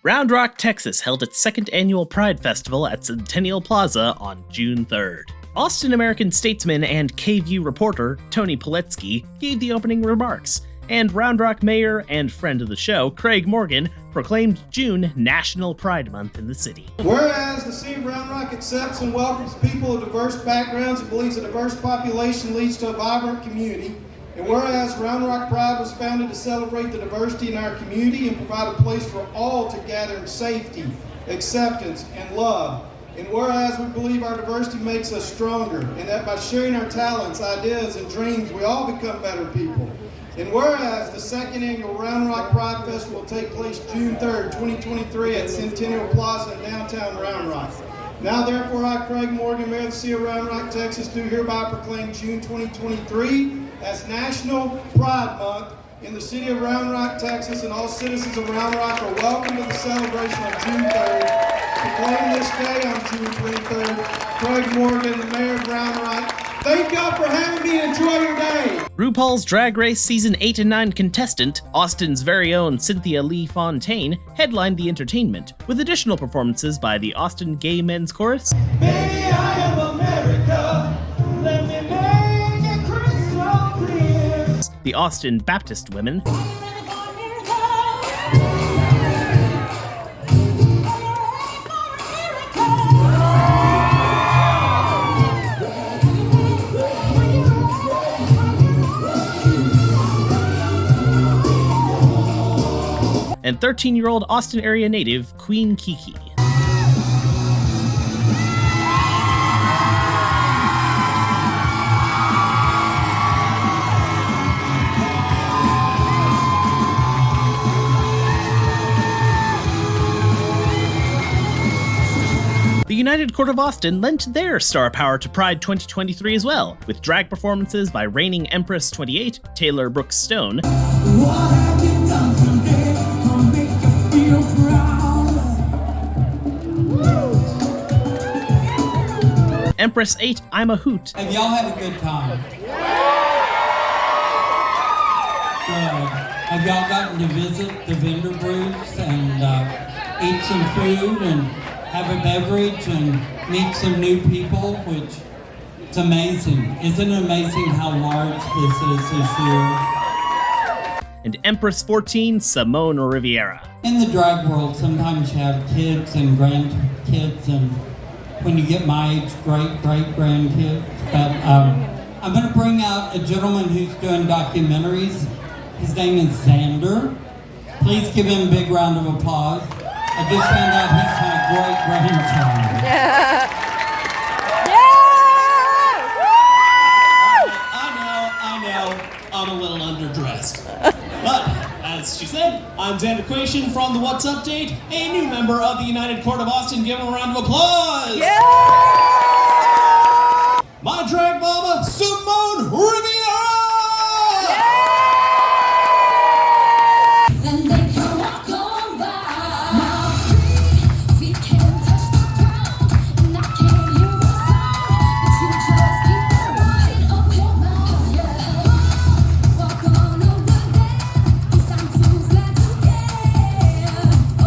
Round Rock, Texas held its second annual Pride Festival at Centennial Plaza on June 3rd. Austin American Statesman and KVUE reporter Tony Plohetski gave the opening remarks, and Round Rock mayor and friend of the show, Craig Morgan, proclaimed June National Pride Month in the city. Whereas the city of Round Rock accepts and welcomes people of diverse backgrounds and believes a diverse population leads to a vibrant community, and whereas Round Rock Pride was founded to celebrate the diversity in our community and provide a place for all to gather in safety, acceptance, and love. And whereas we believe our diversity makes us stronger, and that by sharing our talents, ideas, and dreams, we all become better people. And whereas the second annual Round Rock Pride Festival will take place June 3rd, 2023 at Centennial Plaza in downtown Round Rock. Now therefore I, Craig Morgan, Mayor of the City of Round Rock, Texas, do hereby proclaim June 2023 as National Pride Month in the city of Round Rock, Texas, and all citizens of Round Rock are welcome to the celebration on June 3rd. Proclaim this day on June 23rd. Craig Morgan, the Mayor of Round Rock. Thank y'all for having me and enjoy your day. RuPaul's Drag Race Season 8 and 9 contestant, Austin's very own Cynthia Lee Fontaine, headlined the entertainment, with additional performances by the Austin Gay Men's Chorus, Baby, I am America. Let me make it crystal clear. the Austin Babtist Women, and 13-year-old Austin area native Kween Kee Kee. The United Court of Austin lent their star power to Pride 2023 as well, with drag performances by reigning Empress 28, Taylor Brooks Stone, Empress 8, I'm a Hoot, Have y'all had a good time? Have y'all gotten to visit the vendor booths and eat some food and have a beverage and meet some new people, which it's amazing. Isn't it amazing how large this is this year? and Empress 14, Simone Riviera. In the drag world, sometimes you have kids and grandkids, and when you get my age, great-grandkids. But I'm going to bring out a gentleman who's doing documentaries. His name is Xander. Please give him a big round of applause. I just found out he's my great-grandchild. Yeah. I know, I'm a little underdressed. But, as she said, I'm Xander Quation from the What's Update, a new member of the United Court of Austin. Give him a round of applause! Yeah. My drag mama, Simone Riviera! And they can walk on by. Now we can't touch the ground, and I can't hear a sound. But you just keep it right up your mouth. Yeah. Walk on over there, 'cause I'm too glad to get. Oh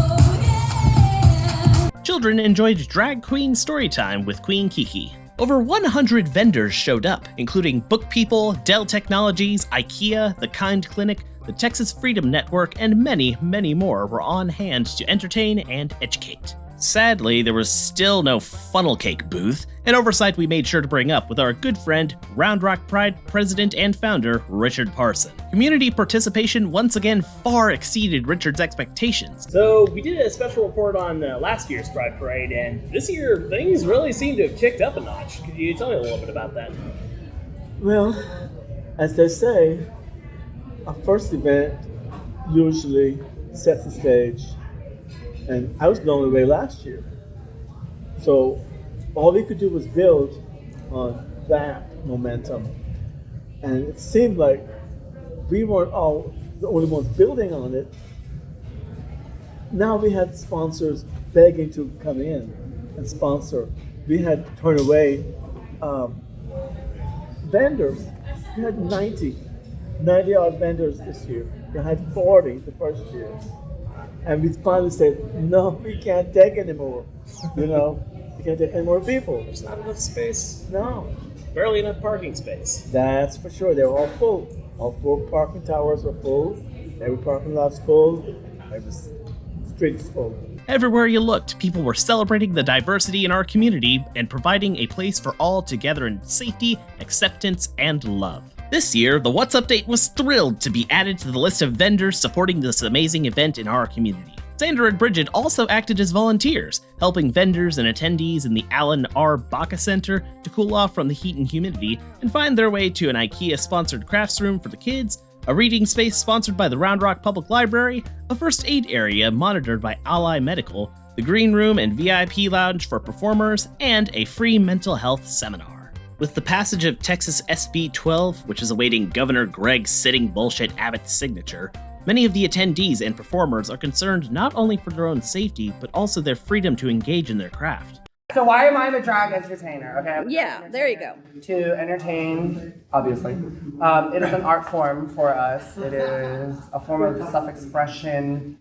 yeah. Children enjoyed drag queen storytime with Kween Kee Kee. Over 100 vendors showed up, including Book People, Dell Technologies, IKEA, The Kind Clinic, the Texas Freedom Network, and many, many more were on hand to entertain and educate. Sadly, there was still no funnel cake booth, an oversight we made sure to bring up with our good friend, Round Rock Pride president and founder, Richard Parson. Community participation once again far exceeded Richard's expectations. So we did a special report on last year's Pride Parade, and this year things really seem to have kicked up a notch. Could you tell me a little bit about that? Well, as they say, a first event usually sets the stage, and I was blown away last year. So all we could do was build on that momentum, and it seemed like we weren't all the only ones building on it. Now we had sponsors begging to come in and sponsor. We had to turn away vendors. We had 90 odd vendors this year. We had 40 the first year. And we finally said, no, we can't take anymore. You know, we can't take any more people. There's not enough space. No, Barely enough parking space. that's for sure. They're all full. All 4 parking towers are full. Every parking lot's full. Every street's full. Everywhere you looked, people were celebrating the diversity in our community and providing a place for all to gather in safety, acceptance, and love. This year, the What's Update was thrilled to be added to the list of vendors supporting this amazing event in our community. Sandra and Bridget also acted as volunteers, helping vendors and attendees in the Alan R. Baca Center to cool off from the heat and humidity and find their way to an IKEA-sponsored crafts room for the kids, a reading space sponsored by the Round Rock Public Library, a first aid area monitored by Ally Medical, the green room and VIP lounge for performers, and a free mental health seminar. With the passage of Texas SB 12, which is awaiting Governor Greg Sitting Bullshit Abbott's signature, many of the attendees and performers are concerned not only for their own safety, but also their freedom to engage in their craft. So why am I the drag entertainer? Okay. I'm a Yeah, drag there you go. entertainer To entertain, obviously. It is an art form for us. It is a form of self-expression,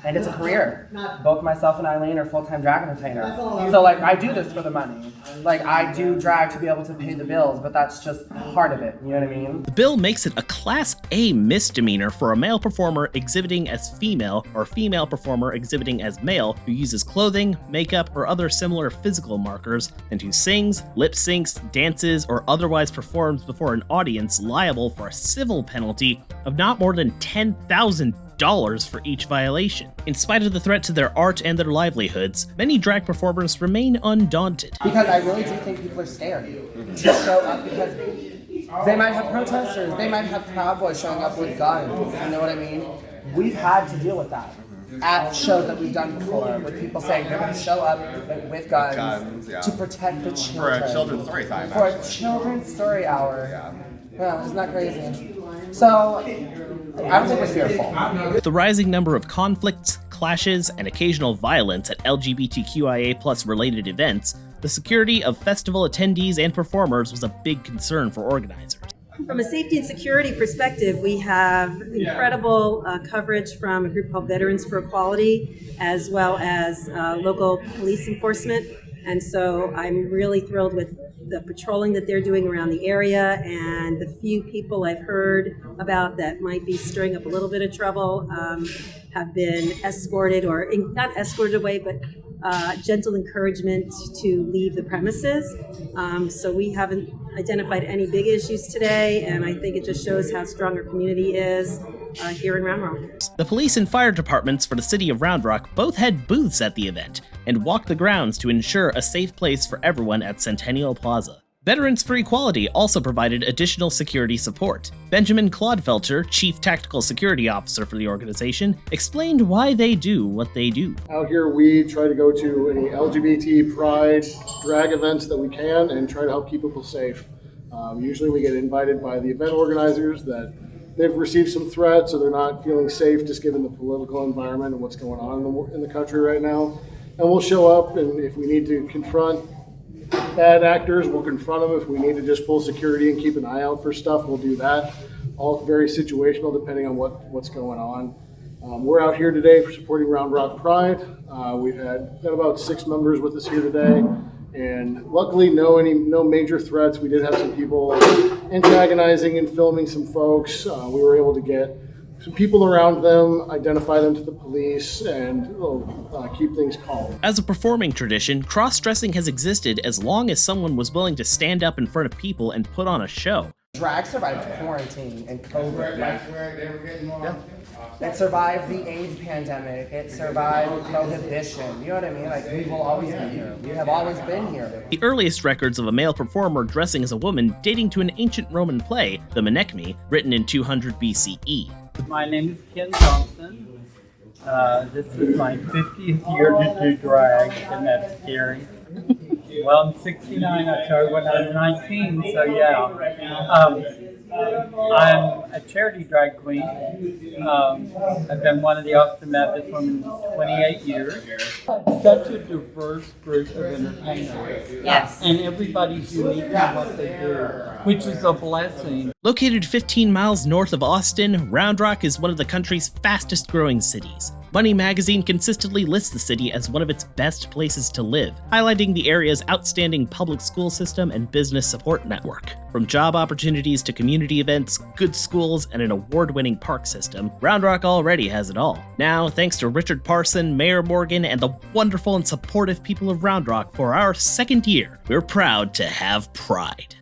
and it's a career. Both myself and Eileen are full-time drag entertainers. So like, I do this for the money. Like, I do drag to be able to pay the bills, but that's just part of it. You know what I mean? The bill makes it a Class A misdemeanor for a male performer exhibiting as female or female performer exhibiting as male who uses clothing, makeup, or other similar physical markers, and who sings, lip syncs, dances, or otherwise performs before an audience liable for a civil penalty of not more than $10,000 for each violation. In spite of the threat to their art and their livelihoods, many drag performers remain undaunted. Because I really do think people are scared to show up because they might have protesters, they might have Proud Boys showing up with guns, you know what I mean? We've had to deal with that at shows that we've done before, with people saying they're going to show up with guns yeah. to protect the children. For a children's story time, For a actually. children's story hour. Yeah, isn't that crazy? So, I don't think we're fearful. With the rising number of conflicts, clashes, and occasional violence at LGBTQIA+ related events, the security of festival attendees and performers was a big concern for organizers. From a safety and security perspective, we have incredible coverage from a group called Veterans for Equality, as well as local police enforcement. And so I'm really thrilled with the patrolling that they're doing around the area, and the few people I've heard about that might be stirring up a little bit of trouble have been escorted, or not escorted away, but gentle encouragement to leave the premises. So we haven't identified any big issues today, and I think it just shows how strong our community is here in Round Rock. The police and fire departments for the city of Round Rock both had booths at the event and walked the grounds to ensure a safe place for everyone at Centennial Plaza. Veterans for Equality also provided additional security support. Benjamin Clodfelter, Chief Tactical Security Officer for the organization, explained why they do what they do. Out here, we try to go to any LGBT pride drag events that we can and try to help keep people safe. Usually we get invited by the event organizers that they've received some threats or they're not feeling safe just given the political environment and what's going on in the country right now. And we'll show up, and if we need to confront bad actors, we'll confront them. If we need to just pull security and keep an eye out for stuff, we'll do that. All very situational depending on what's going on. We're out here today for supporting Round Rock Pride. We've got about 6 members with us here today, and luckily no major threats. We did have some people antagonizing and filming some folks. We were able to get some people around them, identify them to the police, and keep things calm. As a performing tradition, cross-dressing has existed as long as someone was willing to stand up in front of people and put on a show. Drag survived quarantine and COVID. It survived the AIDS pandemic. It survived prohibition. You know what I mean? Like, we will always be here. We have always been here. The earliest records of a male performer dressing as a woman dating to an ancient Roman play, the Menechmi, written in 200 BCE. My name is Ken Johnson. This is my 50th year to do drag, and that's scary. Well, I'm 69. I started when I was 19, so yeah. I'm a charity drag queen. I've been one of the Austin Babtist Women 28 years. Such a diverse group of entertainers. Yes. And everybody's unique in what they do, which is a blessing. Located 15 miles north of Austin, Round Rock is one of the country's fastest growing cities. Money Magazine consistently lists the city as one of its best places to live, highlighting the area's outstanding public school system and business support network. From job opportunities to community events, good schools, and an award-winning park system, Round Rock already has it all. Now, thanks to Richard Parson, Mayor Morgan, and the wonderful and supportive people of Round Rock for our second year, we're proud to have pride.